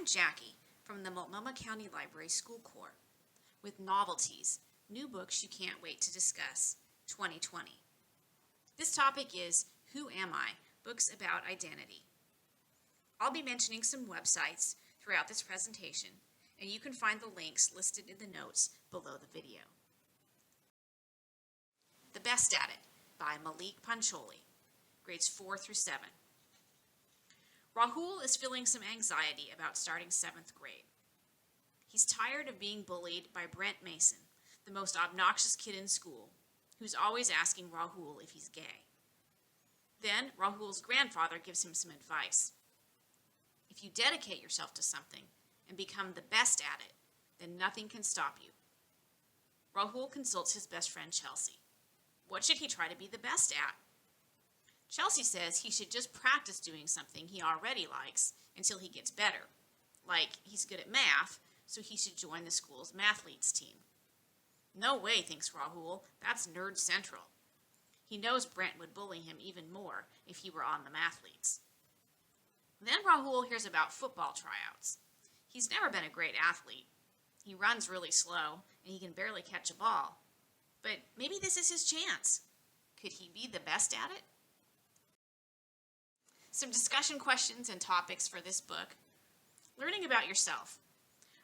I'm Jackie from the Multnomah County Library School Corps with Novelties, New Books You Can't Wait to Discuss, 2020. This topic is Who Am I? Books about Identity. I'll be mentioning some websites throughout this presentation, and you can find the links listed in the notes below the video. The Best at It by Malik Pancholi, grades 4 through 7. Rahul is feeling some anxiety about starting 7th grade. He's tired of being bullied by Brent Mason, the most obnoxious kid in school, who's always asking Rahul if he's gay. Then Rahul's grandfather gives him some advice. If you dedicate yourself to something and become the best at it, then nothing can stop you. Rahul consults his best friend Chelsea. What should he try to be the best at? Chelsea says he should just practice doing something he already likes until he gets better. Like he's good at math, so he should join the school's mathletes team. No way, thinks Rahul, that's nerd central. He knows Brent would bully him even more if he were on the mathletes. Then Rahul hears about football tryouts. He's never been a great athlete. He runs really slow, and he can barely catch a ball. But maybe this is his chance. Could he be the best at it? Some discussion questions and topics for this book. Learning about yourself.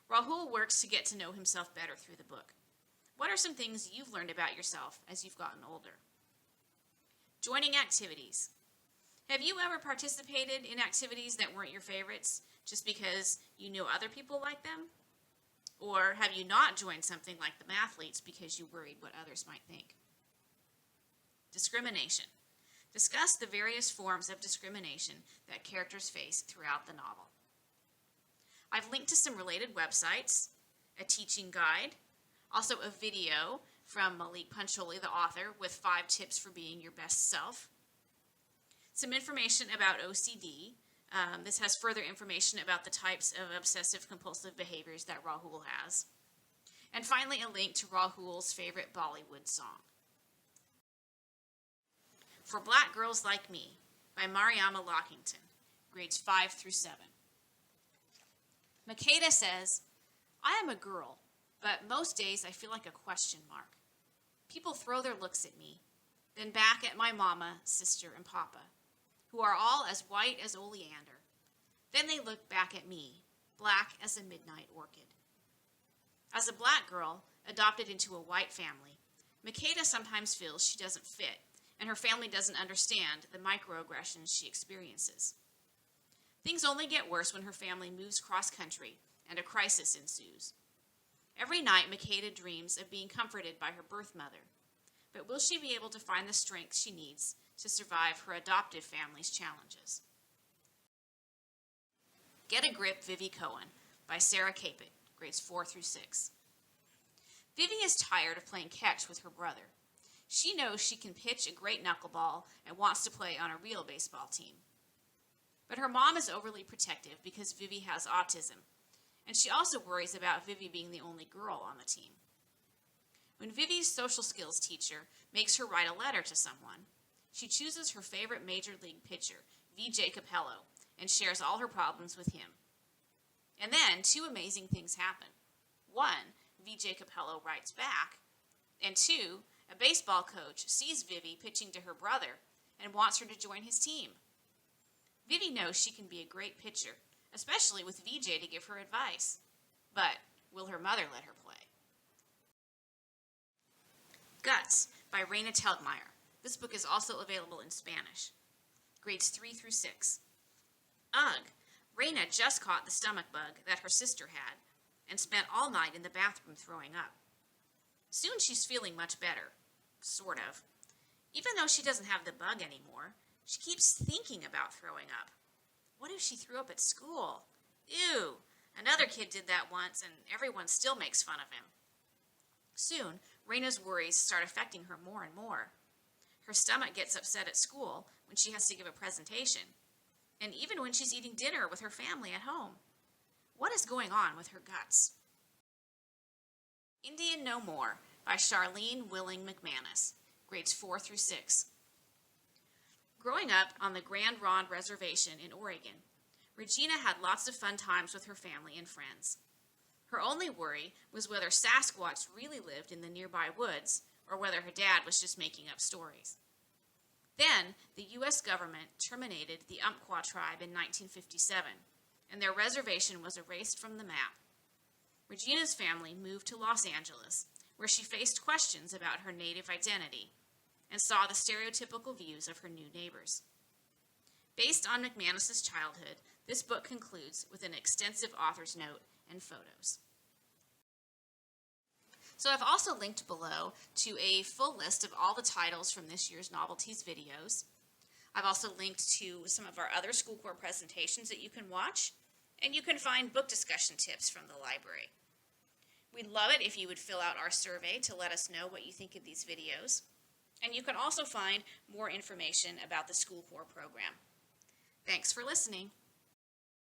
Rahul works to get to know himself better through the book. What are some things you've learned about yourself as you've gotten older? Joining activities. Have you ever participated in activities that weren't your favorites just because you knew other people like them? Or have you not joined something like the mathletes because you worried what others might think? Discrimination. Discuss the various forms of discrimination that characters face throughout the novel. I've linked to some related websites, a teaching guide, also a video from Malik Pancholi, the author, with 5 tips for being your best self. Some information about OCD. This has further information about the types of obsessive-compulsive behaviors that Rahul has. And finally, a link to Rahul's favorite Bollywood song. For Black Girls Like Me by Mariama Lockington, grades 5 through 7. Makeda says, I am a girl, but most days I feel like a question mark. People throw their looks at me, then back at my mama, sister, and papa, who are all as white as oleander. Then they look back at me, black as a midnight orchid. As a black girl, adopted into a white family, Makeda sometimes feels she doesn't fit, and her family doesn't understand the microaggressions she experiences. Things only get worse when her family moves cross-country and a crisis ensues. Every night, Makeda dreams of being comforted by her birth mother, but will she be able to find the strength she needs to survive her adoptive family's challenges? Get a Grip, Vivi Cohen by Sarah Caput, grades 4 through 6. Vivi is tired of playing catch with her brother. She knows she can pitch a great knuckleball and wants to play on a real baseball team. But her mom is overly protective because Vivi has autism, and she also worries about Vivi being the only girl on the team. When Vivi's social skills teacher makes her write a letter to someone, she chooses her favorite major league pitcher, VJ Capello, and shares all her problems with him. And then 2 amazing things happen. 1, VJ Capello writes back, and 2, a baseball coach sees Vivi pitching to her brother and wants her to join his team. Vivi knows she can be a great pitcher, especially with VJ to give her advice. But will her mother let her play? Guts by Raina Telgemeier. This book is also available in Spanish. Grades 3 through 6. Ugh! Raina just caught the stomach bug that her sister had and spent all night in the bathroom throwing up. Soon she's feeling much better. Sort of. Even though she doesn't have the bug anymore, she keeps thinking about throwing up. What if she threw up at school? Ew! Another kid did that once, and everyone still makes fun of him. Soon, Raina's worries start affecting her more and more. Her stomach gets upset at school when she has to give a presentation, and even when she's eating dinner with her family at home. What is going on with her guts? Indian No More by Charlene Willing McManus, grades 4 through 6. Growing up on the Grand Ronde Reservation in Oregon, Regina had lots of fun times with her family and friends. Her only worry was whether Sasquatch really lived in the nearby woods or whether her dad was just making up stories. Then, the U.S. government terminated the Umpqua tribe in 1957, and their reservation was erased from the map. Regina's family moved to Los Angeles, where she faced questions about her native identity and saw the stereotypical views of her new neighbors. Based on McManus's childhood, this book concludes with an extensive author's note and photos. So I've also linked below to a full list of all the titles from this year's Novelties videos. I've also linked to some of our other School Corps presentations that you can watch, and you can find book discussion tips from the library. We'd love it if you would fill out our survey to let us know what you think of these videos. And you can also find more information about the School Corps program. Thanks for listening.